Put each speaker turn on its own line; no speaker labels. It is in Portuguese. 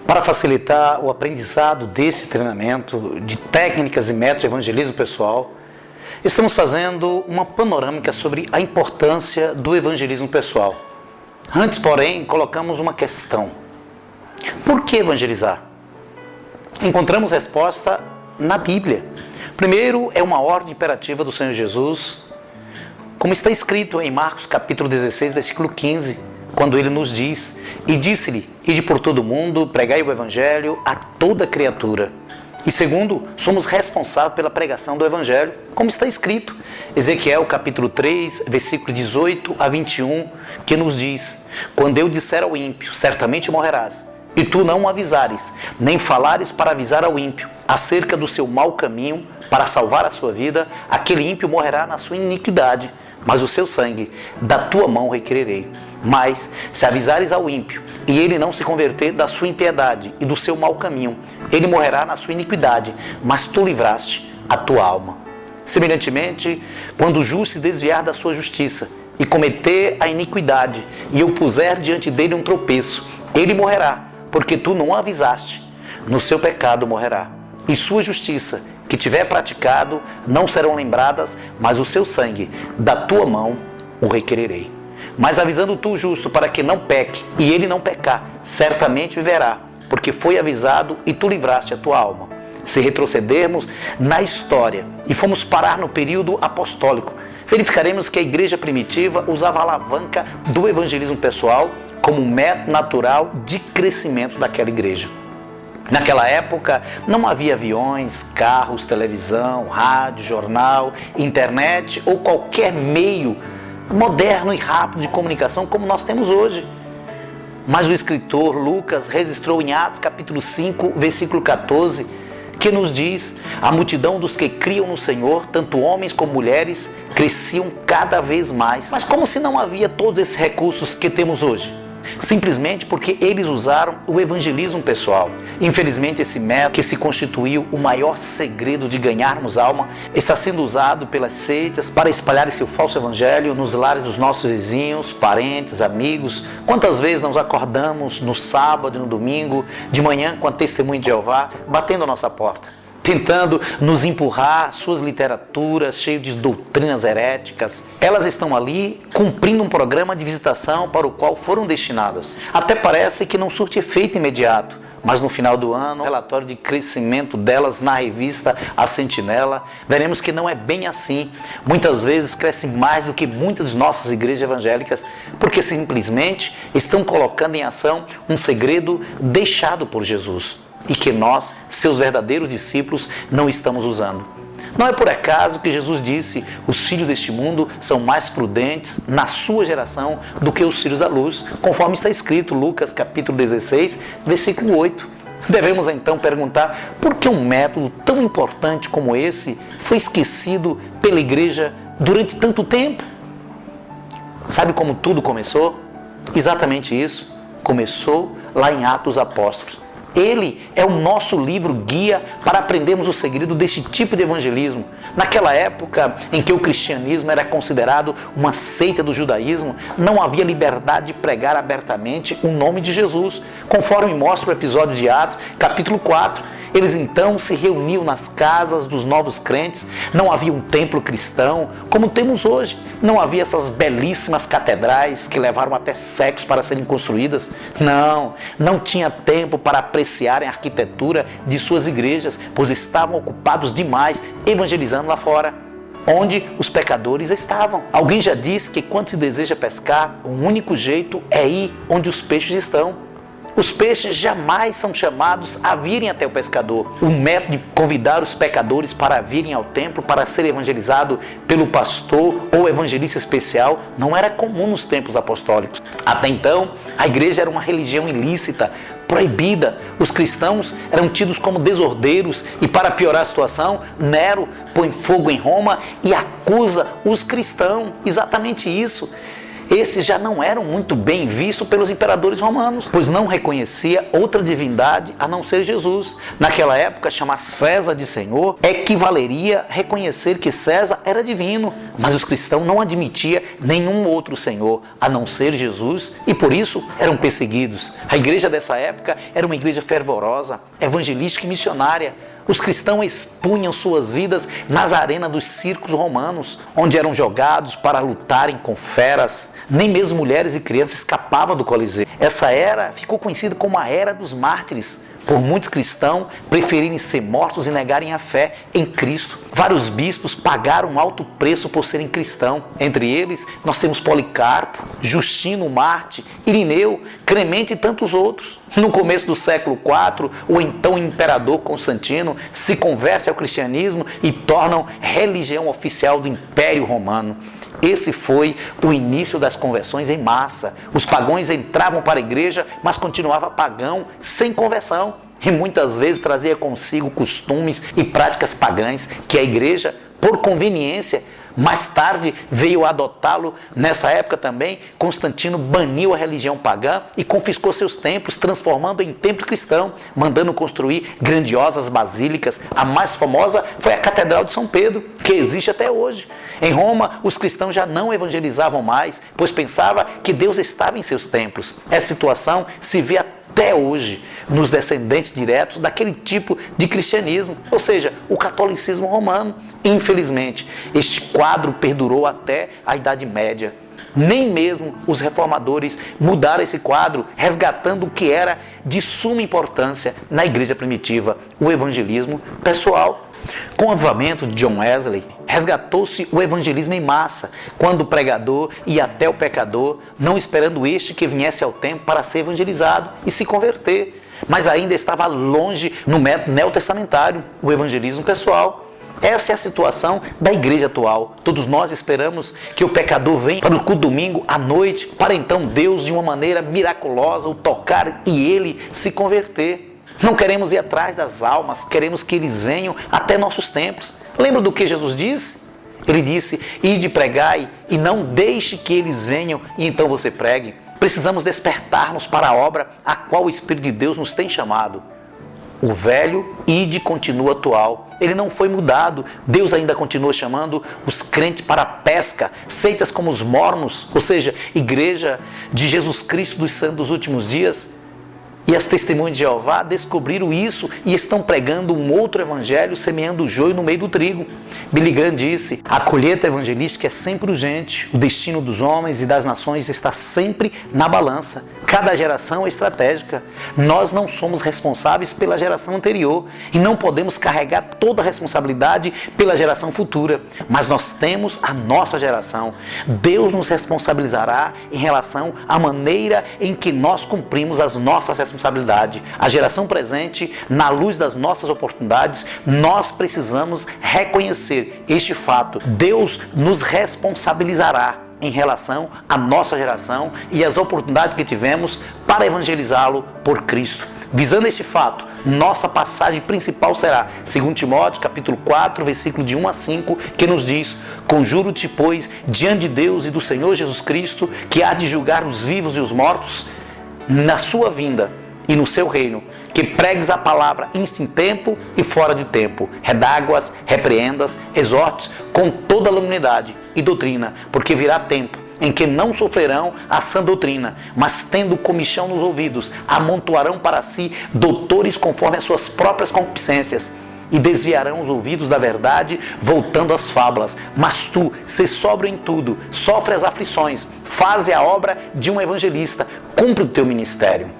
Para facilitar o aprendizado desse treinamento de técnicas e métodos de evangelismo pessoal, estamos fazendo uma panorâmica sobre a importância do evangelismo pessoal. Antes, porém, colocamos uma questão: por que evangelizar? Encontramos resposta na Bíblia. Primeiro, é uma ordem imperativa do Senhor Jesus, como está escrito em Marcos capítulo 16, versículo 15, quando ele nos diz: e disse-lhe, ide por todo o mundo, pregai o evangelho a toda criatura. E segundo, somos responsáveis pela pregação do evangelho, como está escrito, Ezequiel capítulo 3, versículo 18 a 21, que nos diz: quando eu disser ao ímpio, certamente morrerás, e tu não o avisares, nem falares para avisar ao ímpio acerca do seu mau caminho, para salvar a sua vida, aquele ímpio morrerá na sua iniquidade, mas o seu sangue da tua mão requererei. Mas, se avisares ao ímpio, e ele não se converter da sua impiedade e do seu mau caminho, ele morrerá na sua iniquidade, mas tu livraste a tua alma. Semelhantemente, quando o justo se desviar da sua justiça e cometer a iniquidade, e eu puser diante dele um tropeço, ele morrerá, porque tu não o avisaste, no seu pecado morrerá. E sua justiça, que tiver praticado, não serão lembradas, mas o seu sangue da tua mão o requererei. Mas avisando tu o justo para que não peque, e ele não pecar, certamente viverá, porque foi avisado e tu livraste a tua alma. Se retrocedermos na história e formos parar no período apostólico, verificaremos que a igreja primitiva usava a alavanca do evangelismo pessoal como um método natural de crescimento daquela igreja. Naquela época não havia aviões, carros, televisão, rádio, jornal, internet ou qualquer meio moderno e rápido de comunicação como nós temos hoje. Mas o escritor Lucas registrou em Atos capítulo 5, versículo 14, que nos diz: a multidão dos que criam no Senhor, tanto homens como mulheres, cresciam cada vez mais. Mas como se não havia todos esses recursos que temos hoje? Simplesmente porque eles usaram o evangelismo pessoal. Infelizmente, esse método, que se constituiu o maior segredo de ganharmos alma, está sendo usado pelas seitas para espalhar esse falso evangelho nos lares dos nossos vizinhos, parentes, amigos. Quantas vezes nós acordamos no sábado e no domingo, de manhã, com a testemunha de Jeová, batendo a nossa porta, tentando nos empurrar suas literaturas cheias de doutrinas heréticas. Elas estão ali cumprindo um programa de visitação para o qual foram destinadas. Até parece que não surte efeito imediato, mas no final do ano, relatório de crescimento delas na revista A Sentinela, veremos que não é bem assim. Muitas vezes crescem mais do que muitas de nossas igrejas evangélicas, porque simplesmente estão colocando em ação um segredo deixado por Jesus, e que nós, seus verdadeiros discípulos, não estamos usando. Não é por acaso que Jesus disse: os filhos deste mundo são mais prudentes na sua geração do que os filhos da luz, conforme está escrito Lucas capítulo 16, versículo 8. Devemos então perguntar: por que um método tão importante como esse foi esquecido pela igreja durante tanto tempo? Sabe como tudo começou? Exatamente isso. Começou lá em Atos dos Apóstolos. Ele é o nosso livro guia para aprendermos o segredo deste tipo de evangelismo. Naquela época em que o cristianismo era considerado uma seita do judaísmo, não havia liberdade de pregar abertamente o nome de Jesus, conforme mostra o episódio de Atos, capítulo 4. Eles então se reuniam nas casas dos novos crentes. Não havia um templo cristão como temos hoje. Não havia essas belíssimas catedrais que levaram até séculos para serem construídas. Não tinha tempo para apreciarem a arquitetura de suas igrejas, pois estavam ocupados demais evangelizando lá fora, onde os pecadores estavam. Alguém já disse que quando se deseja pescar, o único jeito é ir onde os peixes estão. Os peixes jamais são chamados a virem até o pescador. O método de convidar os pecadores para virem ao templo para ser evangelizado pelo pastor ou evangelista especial não era comum nos tempos apostólicos. Até então, a igreja era uma religião ilícita, proibida. Os cristãos eram tidos como desordeiros e, para piorar a situação, Nero põe fogo em Roma e acusa os cristãos. Exatamente isso. Esses já não eram muito bem vistos pelos imperadores romanos, pois não reconhecia outra divindade a não ser Jesus. Naquela época, chamar César de Senhor equivaleria a reconhecer que César era divino, mas os cristãos não admitiam nenhum outro Senhor a não ser Jesus e por isso eram perseguidos. A igreja dessa época era uma igreja fervorosa, evangelística e missionária. Os cristãos expunham suas vidas nas arenas dos circos romanos, onde eram jogados para lutarem com feras. Nem mesmo mulheres e crianças escapavam do Coliseu. Essa era ficou conhecida como a Era dos Mártires, por muitos cristãos preferirem ser mortos e negarem a fé em Cristo. Vários bispos pagaram um alto preço por serem cristãos. Entre eles, nós temos Policarpo, Justino Marte, Irineu, Clemente e tantos outros. No começo do século IV, o então imperador Constantino se converte ao cristianismo e torna religião oficial do Império Romano. Esse foi o início das conversões em massa. Os pagãos entravam para a igreja, mas continuava pagão sem conversão. E muitas vezes trazia consigo costumes e práticas pagãs que a igreja, por conveniência, mais tarde veio a adotá-lo. Nessa época também, Constantino baniu a religião pagã e confiscou seus templos, transformando em templo cristão, mandando construir grandiosas basílicas. A mais famosa foi a Catedral de São Pedro, que existe até hoje. Em Roma, os cristãos já não evangelizavam mais, pois pensavam que Deus estava em seus templos. Essa situação se vê até hoje nos descendentes diretos daquele tipo de cristianismo, ou seja, o catolicismo romano. Infelizmente, este quadro perdurou até a Idade Média. Nem mesmo os reformadores mudaram esse quadro, resgatando o que era de suma importância na igreja primitiva, o evangelismo pessoal. Com o avivamento de John Wesley, resgatou-se o evangelismo em massa, quando o pregador ia até o pecador, não esperando este que viesse ao templo para ser evangelizado e se converter. Mas ainda estava longe no método neotestamentário, o evangelismo pessoal. Essa é a situação da igreja atual. Todos nós esperamos que o pecador venha para o culto domingo à noite, para então Deus, de uma maneira miraculosa, o tocar e ele se converter. Não queremos ir atrás das almas, queremos que eles venham até nossos templos. Lembra do que Jesus disse? Ele disse: ide pregai e não deixe que eles venham e então você pregue. Precisamos despertar-nos para a obra a qual o Espírito de Deus nos tem chamado. O velho ide continua atual. Ele não foi mudado. Deus ainda continua chamando os crentes para a pesca. Seitas como os mormons, ou seja, Igreja de Jesus Cristo dos Santos dos Últimos Dias, e as testemunhas de Jeová descobriram isso e estão pregando um outro evangelho, semeando o joio no meio do trigo. Billy Graham disse: a colheita evangelística é sempre urgente. O destino dos homens e das nações está sempre na balança. Cada geração é estratégica. Nós não somos responsáveis pela geração anterior e não podemos carregar toda a responsabilidade pela geração futura, mas nós temos a nossa geração. Deus nos responsabilizará em relação à maneira em que nós cumprimos as nossas responsabilidades. A geração presente, na luz das nossas oportunidades, nós precisamos reconhecer este fato. Deus nos responsabilizará em relação à nossa geração e as oportunidades que tivemos para evangelizá-lo por Cristo. Visando este fato, nossa passagem principal será 2 Timóteo, capítulo 4, versículo de 1 a 5, que nos diz: conjuro-te, pois, diante de Deus e do Senhor Jesus Cristo, que há de julgar os vivos e os mortos, na sua vinda e no seu reino, que pregues a palavra em tempo e fora de tempo, redáguas, repreendas, exortes com toda a longanimidade e doutrina, porque virá tempo em que não sofrerão a sã doutrina, mas tendo comichão nos ouvidos, amontoarão para si doutores conforme as suas próprias concupiscências, e desviarão os ouvidos da verdade, voltando às fábulas. Mas tu, sê sóbrio em tudo, sofre as aflições, faze a obra de um evangelista, cumpre o teu ministério.